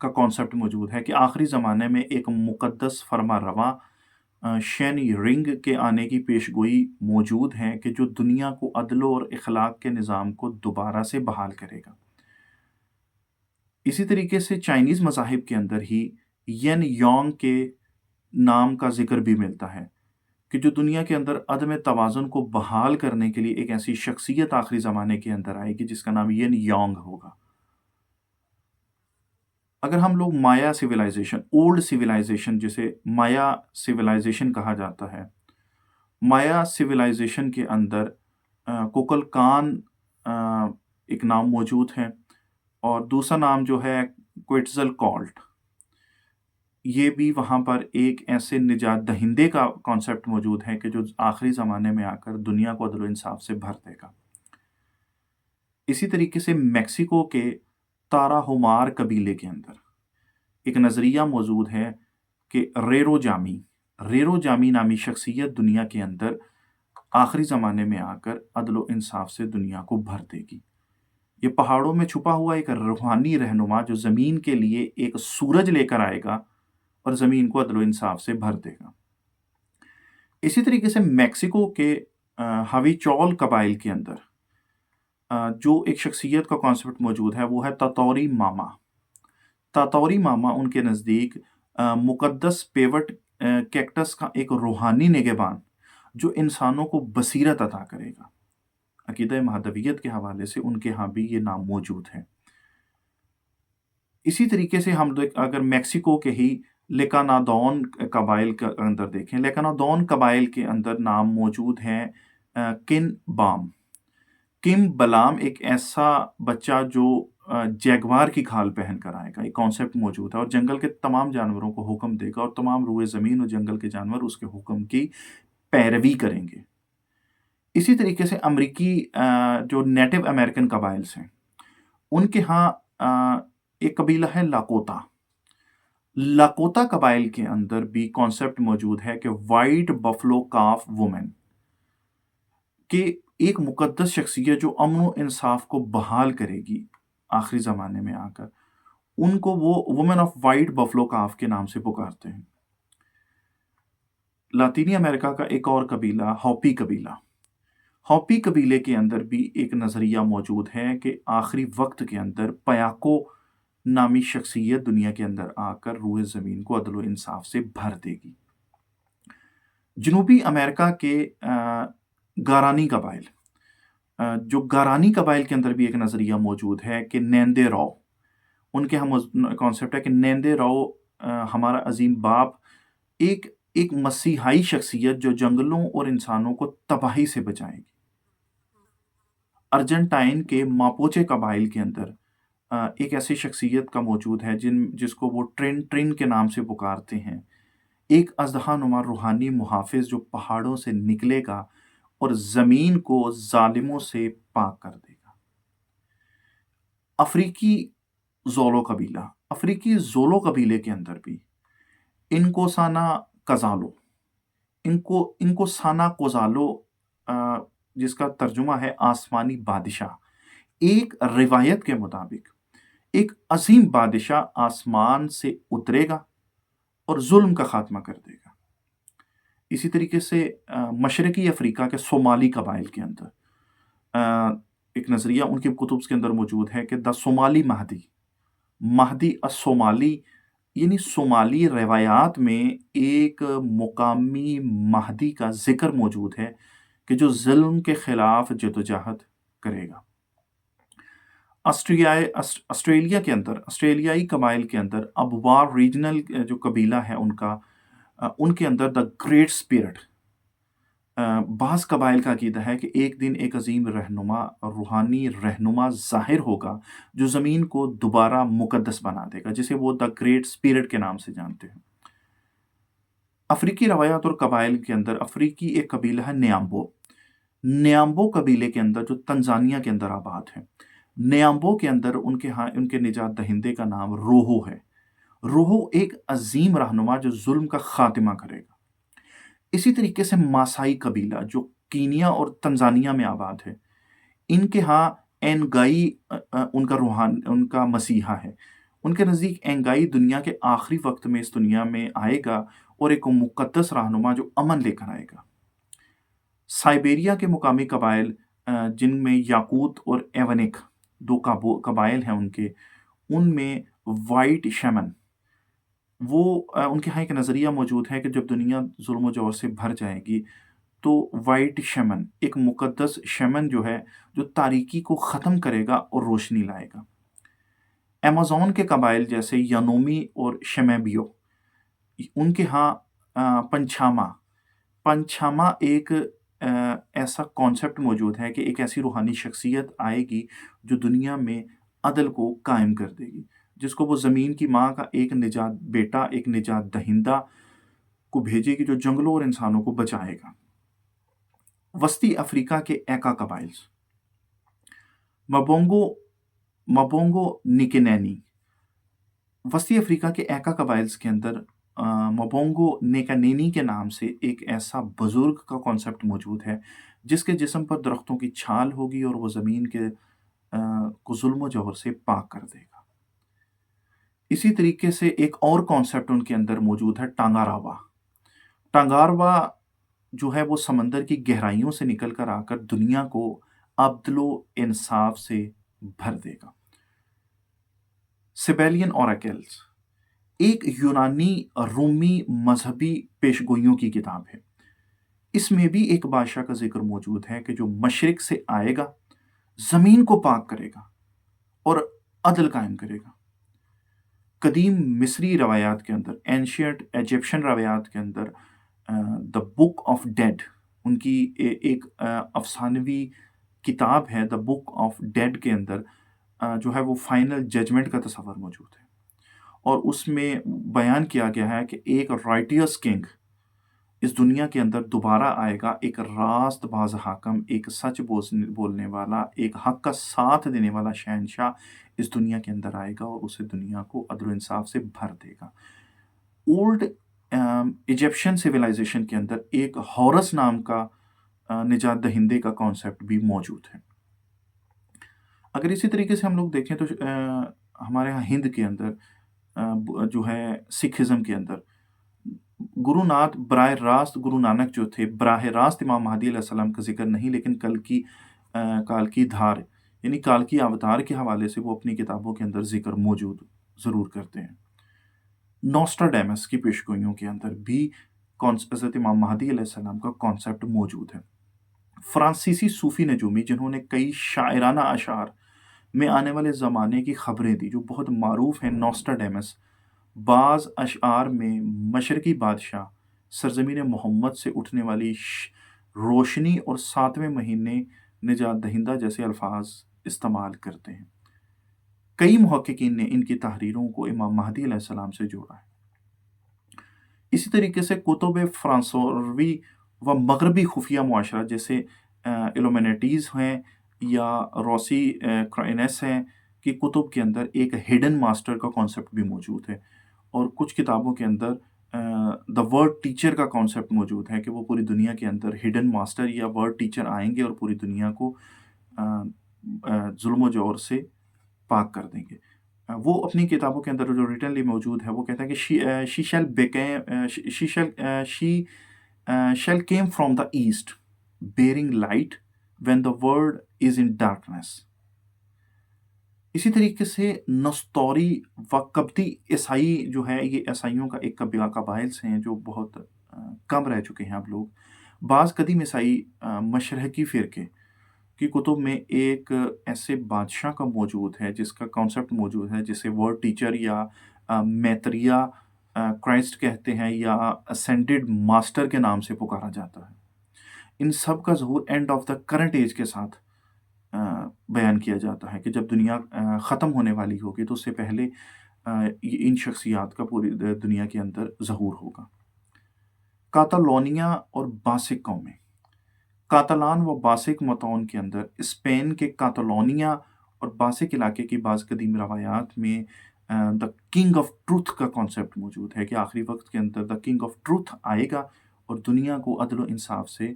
کا کانسیپٹ موجود ہے کہ آخری زمانے میں ایک مقدس فرما رواں شینی رنگ کے آنے کی پیشگوئی موجود ہے کہ جو دنیا کو عدل اور اخلاق کے نظام کو دوبارہ سے بحال کرے گا۔ اسی طریقے سے چائنیز مذاہب کے اندر ہی ین یونگ کے نام کا ذکر بھی ملتا ہے کہ جو دنیا کے اندر عدم توازن کو بحال کرنے کے لیے ایک ایسی شخصیت آخری زمانے کے اندر آئے گی جس کا نام ین یونگ ہوگا۔ اگر ہم لوگ مایا سویلائزیشن، اولڈ سویلائزیشن جسے مایا سویلائزیشن کہا جاتا ہے، مایا سویلائزیشن کے اندر کوکل کان ایک نام موجود ہے، اور دوسرا نام جو ہے کوئٹزل کالٹ، یہ بھی وہاں پر ایک ایسے نجات دہندے کا کانسیپٹ موجود ہے کہ جو آخری زمانے میں آ کر دنیا کو عدل و انصاف سے بھر دے گا۔ اسی طریقے سے میکسیکو کے تارا ہومار قبیلے کے اندر ایک نظریہ موجود ہے کہ ریرو جامی نامی شخصیت دنیا کے اندر آخری زمانے میں آ کر عدل و انصاف سے دنیا کو بھر دے گی۔ یہ پہاڑوں میں چھپا ہوا ایک روحانی رہنما جو زمین کے لیے ایک سورج لے کر آئے گا اور زمین کو عدل و انصاف سے بھر دے گا۔ اسی طریقے سے میکسیکو کے ہاوی چول قبائل کے اندر جو ایک شخصیت کا کانسیپٹ موجود ہے وہ ہے تاتوری ماما۔ تاتوری ماما ان کے نزدیک مقدس پیوٹ کیکٹس کا ایک روحانی نگہبان جو انسانوں کو بصیرت عطا کرے گا۔ عقیدہ مہدویت کے حوالے سے ان کے ہاں بھی یہ نام موجود ہے۔ اسی طریقے سے ہم اگر میکسیکو کے ہی لیکانادون قبائل کے اندر دیکھیں، لیکانادون قبائل کے اندر نام موجود ہے کن بلام، ایک ایسا بچہ جو جیگوار کی کھال پہن کر آئے گا، ایک کانسیپٹ موجود ہے، اور جنگل کے تمام جانوروں کو حکم دے گا اور تمام روئے زمین اور جنگل کے جانور اس کے حکم کی پیروی کریں گے۔ اسی طریقے سے امریکی جو نیٹو امریکن قبائلز ہیں ان کے ہاں ایک قبیلہ ہے لاکوتا قبائل کے اندر بھی کانسیپٹ موجود ہے کہ وائٹ بفلو کاف وومن، کہ ایک مقدس شخصیت جو امن و انصاف کو بحال کرے گی آخری زمانے میں آ کر، ان کو وہ وومن آف وائٹ بفلو کاف کے نام سے پکارتے ہیں۔ لاطینی امریکہ کا ایک اور قبیلہ ہوپی قبیلے کے اندر بھی ایک نظریہ موجود ہے کہ آخری وقت کے اندر پیاکو نامی شخصیت دنیا کے اندر آ کر روئے زمین کو عدل و انصاف سے بھر دے گی۔ جنوبی امریکہ کے گارانی قبائل، جو گارانی قبائل کے اندر بھی ایک نظریہ موجود ہے کہ نیندے رو، ان کے ہم کانسیپٹ ہے کہ نیندے رو ہمارا عظیم باپ ایک مسیحائی شخصیت جو جنگلوں اور انسانوں کو تباہی سے بچائے گی۔ ارجنٹائن کے ماپوچے قبائل کے اندر ایک ایسی شخصیت کا موجود ہے جس کو وہ ٹرین کے نام سے پکارتے ہیں، ایک اژدہا نما روحانی محافظ جو پہاڑوں سے نکلے گا اور زمین کو ظالموں سے پاک کر دے گا۔ افریقی زولو قبیلے کے اندر بھی ان کو سانا کوزالو جس کا ترجمہ ہے آسمانی بادشاہ، ایک روایت کے مطابق ایک عظیم بادشاہ آسمان سے اترے گا اور ظلم کا خاتمہ کر دے گا۔ اسی طریقے سے مشرقی افریقہ کے صومالی قبائل کے اندر ایک نظریہ ان کے کتب کے اندر موجود ہے کہ دا صومالی مہدی الصومالی، یعنی صومالی روایات میں ایک مقامی مہدی کا ذکر موجود ہے کہ جو ظلم کے خلاف جدوجہد کرے گا۔ آسٹریلیائی قبائل کے اندر ابوار ریجنل جو قبیلہ ہے ان کے اندر دا گریٹ اسپرٹ، بعض قبائل کا عقیدہ ہے کہ ایک دن ایک عظیم روحانی رہنما ظاہر ہوگا جو زمین کو دوبارہ مقدس بنا دے گا، جسے وہ دا گریٹ اسپرٹ کے نام سے جانتے ہیں۔ افریقی روایات اور قبائل کے اندر افریقی ایک قبیلہ ہے نیامبو قبیلے کے اندر جو تنزانیہ کے اندر آباد ہے۔ نیامبو کے اندر ان کے نجات دہندے کا نام روہو ہے۔ روہو ایک عظیم رہنما جو ظلم کا خاتمہ کرے گا۔ اسی طریقے سے ماسائی قبیلہ جو کینیا اور تنزانیہ میں آباد ہے، ان کے ہاں اینگائی ان کا مسیحا ہے، ان کے نزدیک اینگائی دنیا کے آخری وقت میں اس دنیا میں آئے گا اور ایک مقدس رہنما جو امن لے کر آئے گا۔ سائبیریا کے مقامی قبائل جن میں یاقوت اور ایونک دو قبائل ہیں ان میں وائٹ شیمن وہ ان کے ہاں ایک نظریہ موجود ہے کہ جب دنیا ظلم و جور سے بھر جائے گی تو وائٹ شیمن ایک مقدس شیمن جو ہے جو تاریکی کو ختم کرے گا اور روشنی لائے گا۔ ایمیزون کے قبائل جیسے یانومی اور شمیبیو ان کے ہاں پنچھاما ایک ایسا کانسیپٹ موجود ہے کہ ایک ایسی روحانی شخصیت آئے گی جو دنیا میں عدل کو قائم کر دے گی، جس کو وہ زمین کی ماں کا ایک نجات دہندہ کو بھیجے گی جو جنگلوں اور انسانوں کو بچائے گا۔ وسطی افریقہ کے ایکا قبائل مبونگو نکینینی، وسطی افریقہ کے ایکا قبائلز کے اندر مبونگو نیکانینی کے نام سے ایک ایسا بزرگ کا کانسیپٹ موجود ہے جس کے جسم پر درختوں کی چھال ہوگی اور وہ زمین کے کو ظلم و جور سے پاک کر دے گا۔ اسی طریقے سے ایک اور کانسیپٹ ان کے اندر موجود ہے ٹانگاروا جو ہے وہ سمندر کی گہرائیوں سے نکل کر آ کر دنیا کو عدل و انصاف سے بھر دے گا۔ سیبیلین اوریکلز ایک یونانی رومی مذہبی پیشگوئیوں کی کتاب ہے۔ اس میں بھی ایک بادشاہ کا ذکر موجود ہے کہ جو مشرق سے آئے گا، زمین کو پاک کرے گا اور عدل قائم کرے گا۔ قدیم مصری روایات کے اندر، اینشینٹ ایجپشن روایات کے اندر دا بک آف ڈیڈ ان کی ایک افسانوی کتاب ہے۔ دا بک آف ڈیڈ کے اندر جو ہے وہ فائنل ججمنٹ کا تصور موجود ہے، اور اس میں بیان کیا گیا ہے کہ ایک رائٹیس کنگ اس دنیا کے اندر دوبارہ آئے گا، ایک راست باز حاکم، ایک سچ بولنے والا، ایک حق کا ساتھ دینے والا شہنشاہ اس دنیا کے اندر آئے گا اور اسے دنیا کو عدل و انصاف سے بھر دے گا۔ اولڈ ایجپشن سویلائزیشن کے اندر ایک ہورس نام کا نجات دہندے کا کانسیپٹ بھی موجود ہے۔ اگر اسی طریقے سے ہم لوگ دیکھیں تو ہمارے ہاں ہند کے اندر جو ہے سکھزم کے اندر گرو ناتھ براہ راست گرو نانک جو تھے براہ راست امام مہدی علیہ السلام کا ذکر نہیں، لیکن کال کی دھار یعنی کال کی اوتار کے حوالے سے وہ اپنی کتابوں کے اندر ذکر موجود ضرور کرتے ہیں۔ نوسٹراڈیمس کی پیشگوئیوں کے اندر بھی حضرت امام مہدی علیہ السلام کا کانسیپٹ موجود ہے۔ فرانسیسی صوفی نجومی جنہوں نے کئی شاعرانہ اشعار میں آنے والے زمانے کی خبریں دی جو بہت معروف ہیں، نوسٹراڈیمس بعض اشعار میں مشرقی بادشاہ، سرزمین محمد سے اٹھنے والی روشنی اور 7ویں مہینے نجات دہندہ جیسے الفاظ استعمال کرتے ہیں۔ کئی محققین نے ان کی تحریروں کو امام مہدی علیہ السلام سے جوڑا ہے۔ اسی طریقے سے کتب فرانسوی و مغربی خفیہ معاشرہ جیسے ایلومینیٹیز ہیں یا روسی کرائنس ہیں کی کتب کے اندر ایک ہڈن ماسٹر کا کانسیپٹ بھی موجود ہے، اور کچھ کتابوں کے اندر دا ورڈ ٹیچر کا کانسیپٹ موجود ہے کہ وہ پوری دنیا کے اندر ہڈن ماسٹر یا ورڈ ٹیچر آئیں گے اور پوری دنیا کو ظلم و جور سے پاک کر دیں گے۔ وہ اپنی کتابوں کے اندر جو ریٹنلی موجود ہے وہ کہتا ہے کہ she shall came from the east bearing light when the world is in darkness. اسی طریقے سے نستوری و قبطی عیسائی جو ہے، یہ عیسائیوں کا ایک قبائل ہیں جو بہت کم رہ چکے ہیں اب لوگ۔ بعض قدیم عیسائی مشرقی فرقے کی کتب میں ایک ایسے بادشاہ کا موجود ہے جس کا کانسیپٹ موجود ہے جسے ورڈ ٹیچر یا میتریا کرائسٹ کہتے ہیں یا اسینڈڈ ماسٹر کے نام سے پکارا جاتا ہے۔ ان سب کا ظہور end of the current age کے ساتھ بیان کیا جاتا ہے کہ جب دنیا ختم ہونے والی ہوگی تو اس سے پہلے ان شخصیات کا پوری دنیا کے اندر ظہور ہوگا۔ کاتالونیا اور باسک قومیں، کاتالان و باسک متون کے اندر اسپین کے کاتالونیا اور باسک علاقے کی بعض قدیم روایات میں دا کنگ آف ٹروتھ کا کانسیپٹ موجود ہے کہ آخری وقت کے اندر دا کنگ آف ٹروتھ آئے گا اور دنیا کو عدل و انصاف سے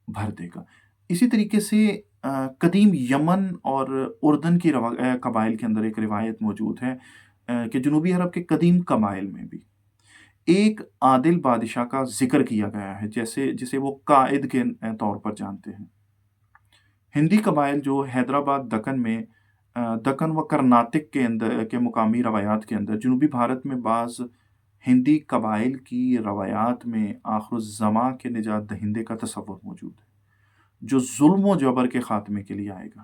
بھر دے گا۔ اسی طریقے سے قدیم یمن اور اردن کی قبائل کے اندر ایک روایت موجود ہے کہ جنوبی عرب کے قدیم قبائل میں بھی ایک عادل بادشاہ کا ذکر کیا گیا ہے، جسے وہ قائد کے طور پر جانتے ہیں۔ ہندی قبائل جو حیدرآباد دکن میں دکن و کرناٹک کے اندر کے مقامی روایات کے اندر جنوبی بھارت میں بعض ہندی قبائل کی روایات میں آخر الزماں کے نجات دہندے کا تصور موجود ہے جو ظلم و جبر کے خاتمے کے لیے آئے گا۔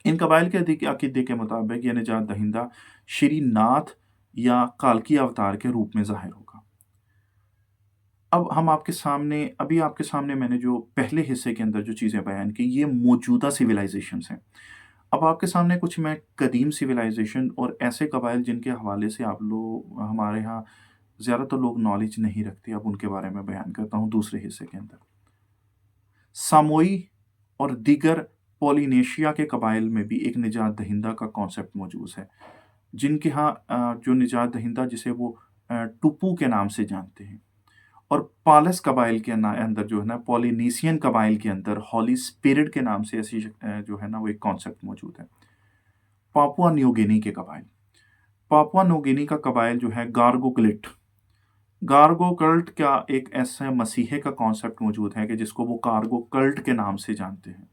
ان قبائل کے عقیدے کے مطابق یہ نجات دہندہ شری ناتھ یا کالکی اوتار کے روپ میں ظاہر ہوگا۔ اب ہم آپ کے سامنے میں نے جو پہلے حصے کے اندر جو چیزیں بیان کی یہ موجودہ سویلائزیشنز ہیں۔ اب آپ کے سامنے کچھ میں قدیم سویلائزیشن اور ایسے قبائل جن کے حوالے سے آپ لوگ ہمارے ہاں زیادہ تر لوگ نالج نہیں رکھتے، اب ان کے بارے میں بیان کرتا ہوں دوسرے حصے کے اندر۔ ساموئی اور دیگر پولینیشیا کے قبائل میں بھی ایک نجات دہندہ کا کانسیپٹ موجود ہے، جن کے ہاں جو نجات دہندہ جسے وہ ٹوپو کے نام سے جانتے ہیں، اور پالس قبائل کے اندر جو ہے نا پولینیسین قبائل کے اندر ہولی اسپرٹ کے نام سے ایسی جو ہے نا وہ ایک کانسیپٹ موجود ہے۔ پاپوا نیو گینی کے قبائل، پاپوا نیو گینی کا قبائل جو ہے گارگو کلٹ کا ایک ایسا مسیحے کا کانسیپٹ موجود ہے کہ جس کو وہ کارگو کلٹ کے نام سے جانتے ہیں،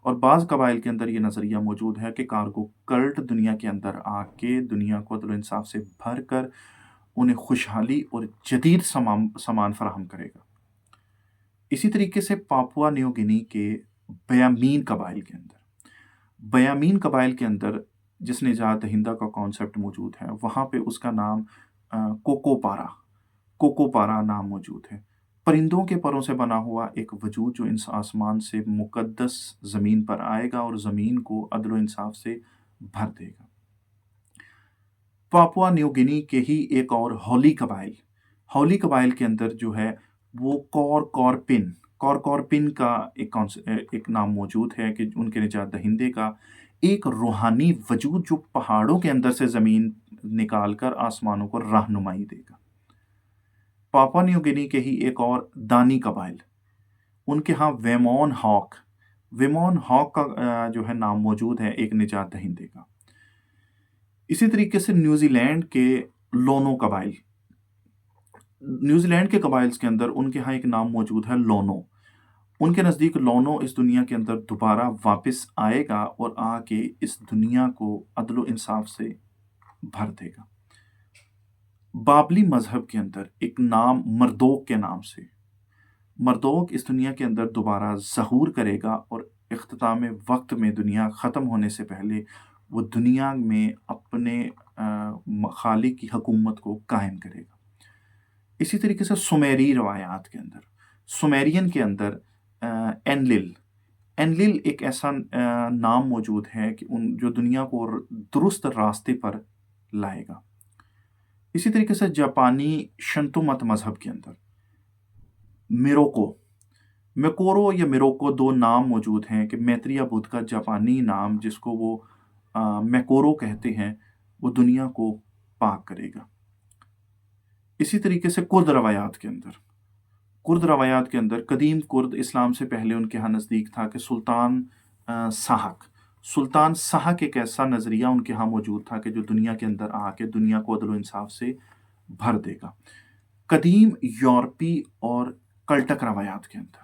اور بعض قبائل کے اندر یہ نظریہ موجود ہے کہ کارگو کلٹ دنیا کے اندر آ کے دنیا کو عدل و انصاف سے بھر کر انہیں خوشحالی اور جدید سامان فراہم کرے گا۔ اسی طریقے سے پاپوا نیو گینی کے بیامین قبائل کے اندر جس نجات دہندہ کا کانسیپٹ موجود ہے، وہاں پہ اس کا نام کوکو پارا نام موجود ہے، پرندوں کے پروں سے بنا ہوا ایک وجود جو آسمان سے مقدس زمین پر آئے گا اور زمین کو عدل و انصاف سے بھر دے گا۔ پاپوا نیو گینی کے ہی ایک اور ہولی قبائل کے اندر جو ہے وہ کورپن کا ایک نام موجود ہے کہ ان کے نجات دہندے کا ایک روحانی وجود جو پہاڑوں کے اندر سے زمین نکال کر آسمانوں کو رہنمائی دے گا۔ پاپوا نیو گینی کے ہی ایک اور دانی قبائل، ان کے ہاں ویمون ہاک کا جو ہے نام موجود ہے ایک نجات دہندے کا۔ اسی طریقے سے نیوزی لینڈ کے قبائل کے اندر ان کے ہاں ایک نام موجود ہے لونو۔ ان کے نزدیک لونو اس دنیا کے اندر دوبارہ واپس آئے گا اور آ کے اس دنیا کو عدل و انصاف سے بھر دے گا۔ بابلی مذہب کے اندر ایک نام مردوک کے نام سے، مردوک اس دنیا کے اندر دوبارہ ظہور کرے گا اور اختتام وقت میں دنیا ختم ہونے سے پہلے وہ دنیا میں اپنے خالق کی حکومت کو قائم کرے گا۔ اسی طریقے سے سمیری روایات کے اندر، سمیرین کے اندر انلل ایک ایسا نام موجود ہے کہ جو دنیا کو درست راستے پر لائے گا۔ اسی طریقے سے جاپانی شنتو مت مذہب کے اندر میکورو یا میروکو دو نام موجود ہیں کہ میتریا بدھ کا جاپانی نام جس کو وہ میکورو کہتے ہیں وہ دنیا کو پاک کرے گا۔ اسی طریقے سے کرد روایات کے اندر قدیم کرد اسلام سے پہلے ان کے ہاں نزدیک تھا کہ سلطان سحق ایک ایسا نظریہ ان کے ہاں موجود تھا کہ جو دنیا کے اندر آ کے دنیا کو عدل و انصاف سے بھر دے گا۔ قدیم یورپی اور کلٹک روایات کے اندر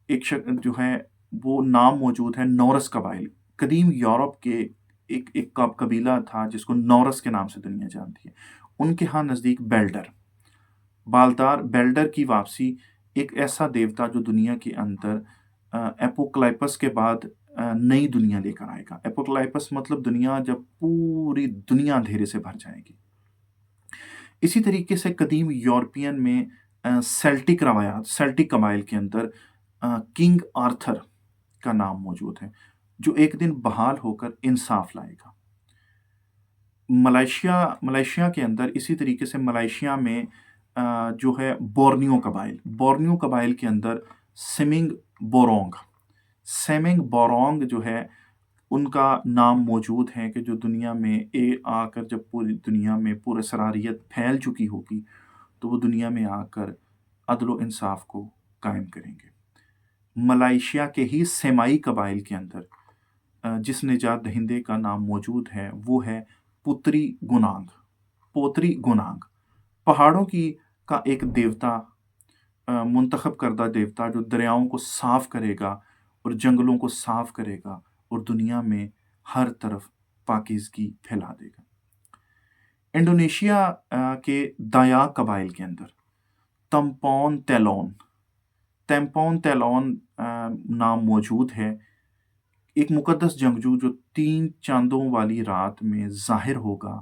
ایک جو ہے وہ نام موجود ہے نورس قبائل۔ قدیم یورپ کے ایک قبیلہ تھا جس کو نورس کے نام سے دنیا جانتی ہے۔ ان کے ہاں نزدیک بیلڈر کی واپسی ایک ایسا دیوتا جو دنیا کے اندر اپوکلیپس کے بعد نئی دنیا لے کر آئے گا۔ اپوکلیپس مطلب دنیا جب پوری دنیا اندھیرے سے بھر جائے گی۔ اسی طریقے سے قدیم یورپین میں سیلٹک قبائل کے اندر کنگ آرتھر کا نام موجود ہے جو ایک دن بحال ہو کر انصاف لائے گا۔ ملائیشیا کے اندر اسی طریقے سے ملائیشیا میں جو ہے بورنیو قبائل کے اندر سیمنگ بورونگ جو ہے ان کا نام موجود ہے کہ جو دنیا میں آ کر جب پوری دنیا میں پورے سراریت پھیل چکی ہوگی تو وہ دنیا میں آ کر عدل و انصاف کو قائم کریں گے۔ ملائیشیا کے ہی سیمائی قبائل کے اندر جس نجات دہندے کا نام موجود ہے وہ ہے پتری گنانگ، پوتری گنانگ، پہاڑوں کی کا ایک دیوتا، منتخب کردہ دیوتا جو دریاؤں کو صاف کرے گا اور جنگلوں کو صاف کرے گا اور دنیا میں ہر طرف پاکیزگی پھیلا دے گا۔ انڈونیشیا کے دایاک قبائل کے اندر تمپون تیلون، تیمپون تیلون نام موجود ہے، ایک مقدس جنگجو جو 3 چاندوں والی رات میں ظاہر ہوگا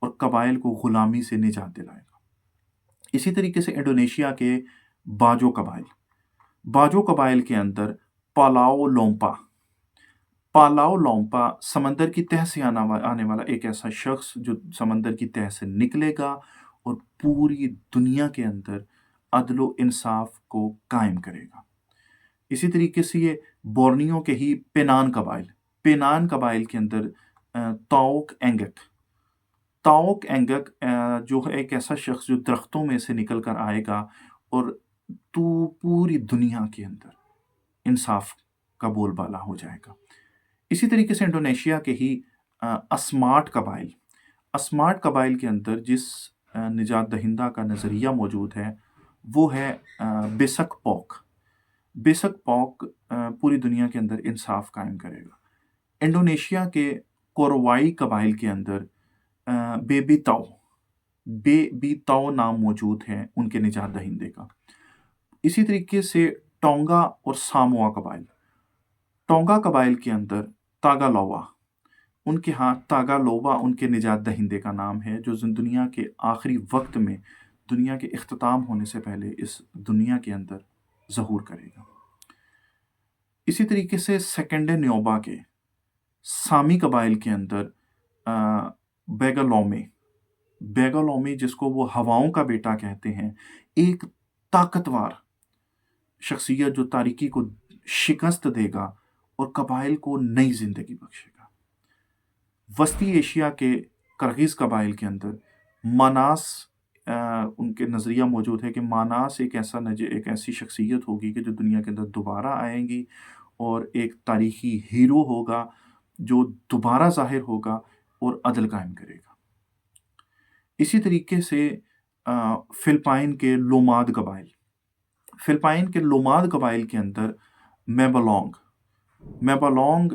اور قبائل کو غلامی سے نجات دلائے گا۔ اسی طریقے سے انڈونیشیا کے باجو قبائل، باجو قبائل کے اندر پالاؤ لومپا، پالاؤ لومپا سمندر کی تہہ سے آنے والا ایک ایسا شخص جو سمندر کی تہہ سے نکلے گا اور پوری دنیا کے اندر عدل و انصاف کو قائم کرے گا۔ اسی طریقے سے یہ بورنیو کے ہی پینان قبائل، پینان قبائل کے اندر تاؤک اینگک، تاؤک اینگک جو ہے ایک ایسا شخص جو درختوں میں سے نکل کر آئے گا اور تو پوری دنیا کے اندر انصاف کا بول بالا ہو جائے گا۔ اسی طریقے سے انڈونیشیا کے ہی اسمارٹ قبائل، اسمارٹ قبائل کے اندر جس نجات دہندہ کا نظریہ موجود ہے وہ ہے بیسک پوک، بیسک پوک پوری دنیا کے اندر انصاف قائم کرے گا۔ انڈونیشیا کے کوروائی قبائل کے اندر بیبی تاؤ، بیبی تاؤ نام موجود ہے ان کے نجات دہندے کا۔ اسی طریقے سے ٹونگا اور ساموا قبائل، ٹونگا قبائل کے اندر تاگا لوا، ان کے ہاں تاگا لووا ان کے نجات دہندے کا نام ہے جو دنیا کے آخری وقت میں، دنیا کے اختتام ہونے سے پہلے اس دنیا کے اندر ظہور کرے گا۔ اسی طریقے سے سیکنڈ نیوبا کے سامی قبائل کے اندر بیگالومے، بیگالومے جس کو وہ ہواؤں کا بیٹا کہتے ہیں، ایک طاقتور شخصیت جو تاریکی کو شکست دے گا اور قبائل کو نئی زندگی بخشے گا۔ وسطی ایشیا کے کرغیز قبائل کے اندر ماناس، ان کے نظریہ موجود ہے کہ ماناس ایک ایسی شخصیت ہوگی کہ جو دنیا کے اندر دوبارہ آئیں گی اور ایک تاریخی ہیرو ہوگا جو دوبارہ ظاہر ہوگا اور عدل قائم کرے گا۔ اسی طریقے سے فلپائن کے لوماد قبائل، فلپائن کے لوماد قبائل کے اندر میبالونگ، میبالونگ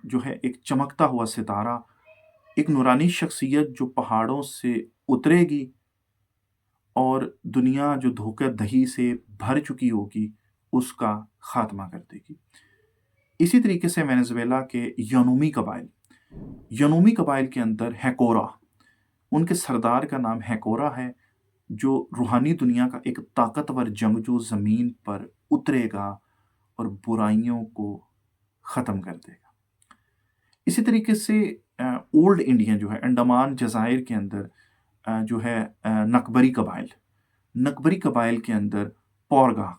جو ہے ایک چمکتا ہوا ستارہ، ایک نورانی شخصیت جو پہاڑوں سے اترے گی اور دنیا جو دھوکہ دہی سے بھر چکی ہوگی اس کا خاتمہ کر دے گی۔ اسی طریقے سے وینزویلا کے یونومی قبائل، یونومی قبائل کے اندر ہیکورا، ان کے سردار کا نام ہیکورا ہے جو روحانی دنیا کا ایک طاقتور جنگجو زمین پر اترے گا اور برائیوں کو ختم کر دے گا۔ اسی طریقے سے اولڈ انڈیا جو ہے انڈمان جزائر کے اندر جو ہے نکبری قبائل، نکبری قبائل کے اندر پورگا،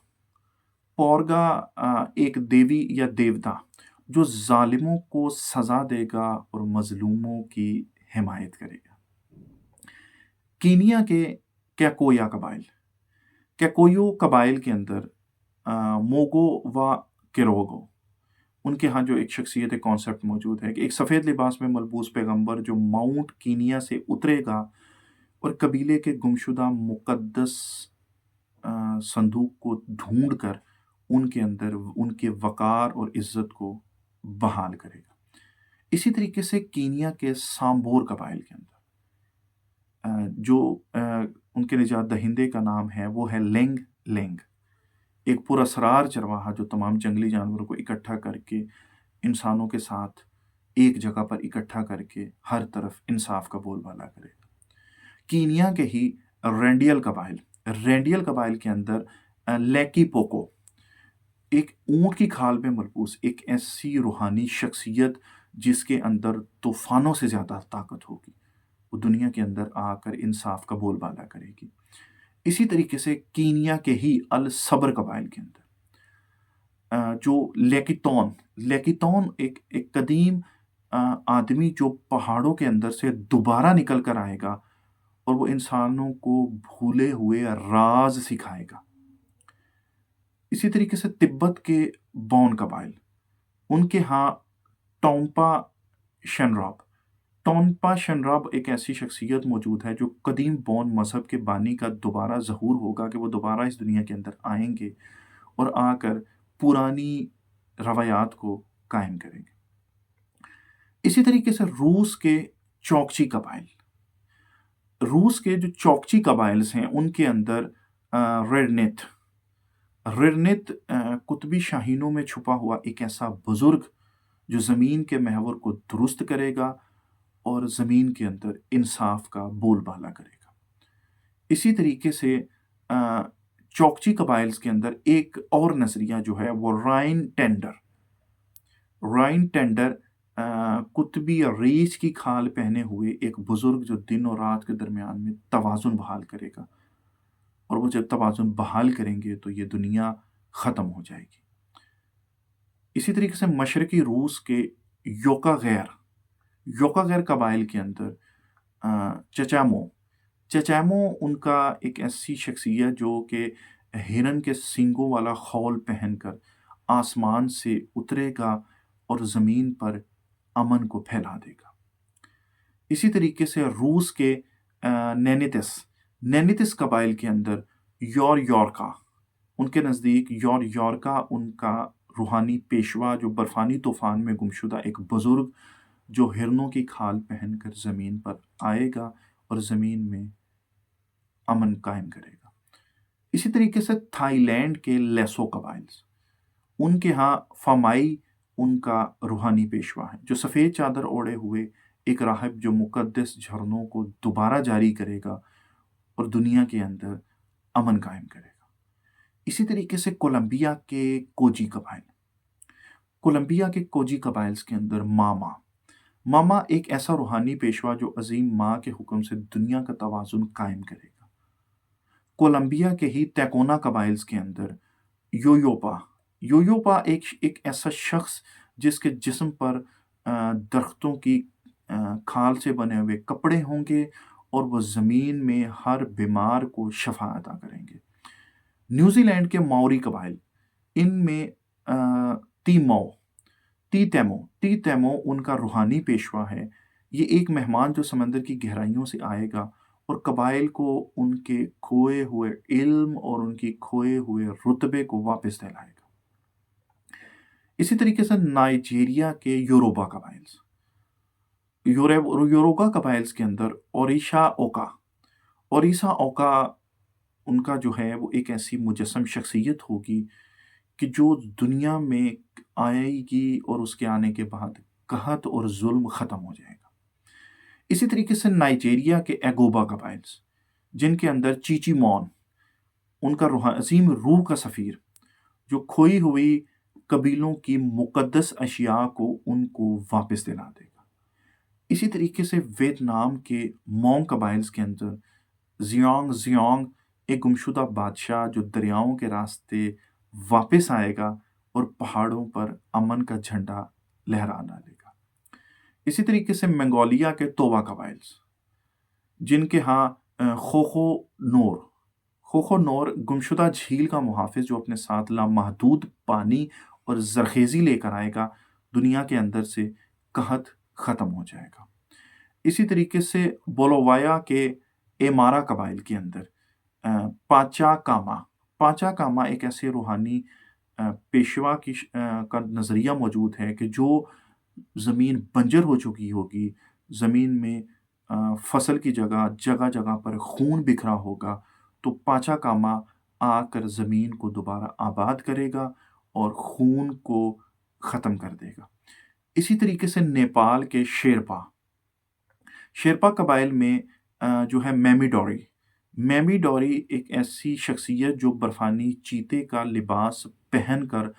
پورگا ایک دیوی یا دیوتا جو ظالموں کو سزا دے گا اور مظلوموں کی حمایت کرے گا۔ کینیا کے کیکویا قبائل، کیکویو قبائل کے اندر موگو و کیروگو، ان کے ہاں جو ایک شخصیت کانسیپٹ موجود ہے کہ ایک سفید لباس میں ملبوس پیغمبر جو ماؤنٹ کینیا سے اترے گا اور قبیلے کے گمشدہ مقدس صندوق کو ڈھونڈ کر ان کے اندر ان کے وقار اور عزت کو بحال کرے گا۔ اسی طریقے سے کینیا کے سامبور قبائل کے اندر جو ان کے نجات دہندے کا نام ہے وہ ہے لینگ لینگ، ایک پراسرار چرواہا جو تمام جنگلی جانوروں کو اکٹھا کر کے انسانوں کے ساتھ ایک جگہ پر اکٹھا کر کے ہر طرف انصاف کا بول بالا کرے گا۔ کینیا کے ہی رینڈیل قبائل، رینڈیل قبائل کے اندر لیکی پوکو، ایک اونٹ کی کھال میں ملبوس ایک ایسی روحانی شخصیت جس کے اندر طوفانوں سے زیادہ طاقت ہوگی، وہ دنیا کے اندر آ کر انصاف کا بول بالا کرے گی۔ اسی طریقے سے کینیا کے ہی الصبر قبائل کے اندر جو لیکیتون، لیکیتون ایک قدیم آدمی جو پہاڑوں کے اندر سے دوبارہ نکل کر آئے گا اور وہ انسانوں کو بھولے ہوئے راز سکھائے گا۔ اسی طریقے سے تبت کے بون قبائل، ان کے ہاں ٹونپا شنراب ٹونپا شنراب ایک ایسی شخصیت موجود ہے جو قدیم بون مذہب کے بانی کا دوبارہ ظہور ہوگا، کہ وہ دوبارہ اس دنیا کے اندر آئیں گے اور آ کر پرانی روایات کو قائم کریں گے۔ اسی طریقے سے روس کے چوکچی قبائل، روس کے جو چوکچی قبائلز ہیں ان کے اندر ریڈنت ریڈنت قطبی شاہینوں میں چھپا ہوا ایک ایسا بزرگ جو زمین کے محور کو درست کرے گا اور زمین کے اندر انصاف کا بول بالا کرے گا۔ اسی طریقے سے چوکچی قبائلز کے اندر ایک اور نظریہ جو ہے وہ رائن ٹینڈر قطبی ریچھ کی کھال پہنے ہوئے ایک بزرگ جو دن اور رات کے درمیان میں توازن بحال کرے گا، اور وہ جب توازن بحال کریں گے تو یہ دنیا ختم ہو جائے گی۔ اسی طریقے سے مشرقی روس کے یوکا غیر قبائل کے اندر چچیمو ان کا ایک ایسی شخصیت جو کہ ہرن کے سینگوں والا خول پہن کر آسمان سے اترے گا اور زمین پر امن کو پھیلا دے گا۔ اسی طریقے سے روس کے نینتس قبائل کے اندر یورکا، ان کے نزدیک یورکا ان کا روحانی پیشوا جو برفانی طوفان میں گمشدہ ایک بزرگ جو ہرنوں کی کھال پہن کر زمین پر آئے گا اور زمین میں امن قائم کرے گا۔ اسی طریقے سے تھائی لینڈ کے لیسو قبائل، ان کے ہاں فامائی ان کا روحانی پیشوا ہے جو سفید چادر اوڑھے ہوئے ایک راہب جو مقدس جھرنوں کو دوبارہ جاری کرے گا اور دنیا کے اندر امن قائم کرے گا۔ اسی طریقے سے کولمبیا کے کوجی قبائلز کے اندر ماما ایک ایسا روحانی پیشوا جو عظیم ماں کے حکم سے دنیا کا توازن قائم کرے گا۔ کولمبیا کے ہی تیکونا قبائلز کے اندر یویوپا ایک ایسا شخص جس کے جسم پر درختوں کی کھال سے بنے ہوئے کپڑے ہوں گے اور وہ زمین میں ہر بیمار کو شفا عطا کریں گے۔ نیوزی لینڈ کے ماوری قبائل، ان میں ٹی تیمو ان کا روحانی پیشوا ہے۔ یہ ایک مہمان جو سمندر کی گہرائیوں سے آئے گا اور قبائل کو ان کے کھوئے ہوئے علم اور ان کی کھوئے ہوئے رتبے کو واپس دلائے گا۔ اسی طریقے سے نائجیریا کے یوروبا قبائلز کے اندر اوریشا اوکا ان کا جو ہے وہ ایک ایسی مجسم شخصیت ہوگی کہ جو دنیا میں آئے گی اور اس کے آنے کے بعد قحط اور ظلم ختم ہو جائے گا۔ اسی طریقے سے نائجیریا کے ایگوبا قبائلز، جن کے اندر چیچی مون ان کا عظیم روح کا سفیر جو کھوئی ہوئی قبیلوں کی مقدس اشیاء کو ان کو واپس دلا دے گا۔ اسی طریقے سے ویتنام کے مونگ قبائلز کے اندر زیونگ ایک گمشدہ بادشاہ جو دریاؤں کے راستے واپس آئے گا اور پہاڑوں پر امن کا جھنڈا لہرا ڈالے گا۔ اسی طریقے سے منگولیا کے توبا قبائلز، جن کے ہاں خوخو نور گمشدہ جھیل کا محافظ جو اپنے ساتھ لامحدود پانی اور زرخیزی لے کر آئے گا، دنیا کے اندر سے قحط ختم ہو جائے گا۔ اسی طریقے سے بولووایا کے ایمارا قبائل کے اندر پاچا کاما ایک ایسے روحانی پیشوا کا نظریہ موجود ہے کہ جو زمین بنجر ہو چکی ہوگی، زمین میں فصل کی جگہ پر خون بکھرا ہوگا، تو پاچا کاما آ کر زمین کو دوبارہ آباد کرے گا اور خون کو ختم کر دے گا۔ اسی طریقے سے نیپال کے شیرپا قبائل میں جو ہے میمی ڈوری ایک ایسی شخصیت جو برفانی چیتے کا لباس پہن کر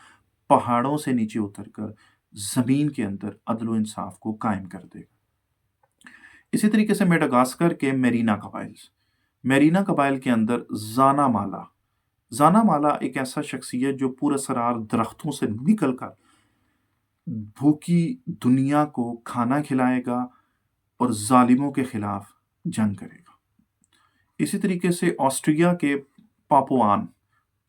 پہاڑوں سے نیچے اتر کر زمین کے اندر عدل و انصاف کو قائم کر دے گا۔ اسی طریقے سے میڈاگاسکر کے میرینا قبائل کے اندر زانا مالا ایک ایسا شخصیت جو پراسرار درختوں سے نکل کر بھوکی دنیا کو کھانا کھلائے گا اور ظالموں کے خلاف جنگ کرے گا۔ اسی طریقے سے آسٹریا کے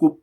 کو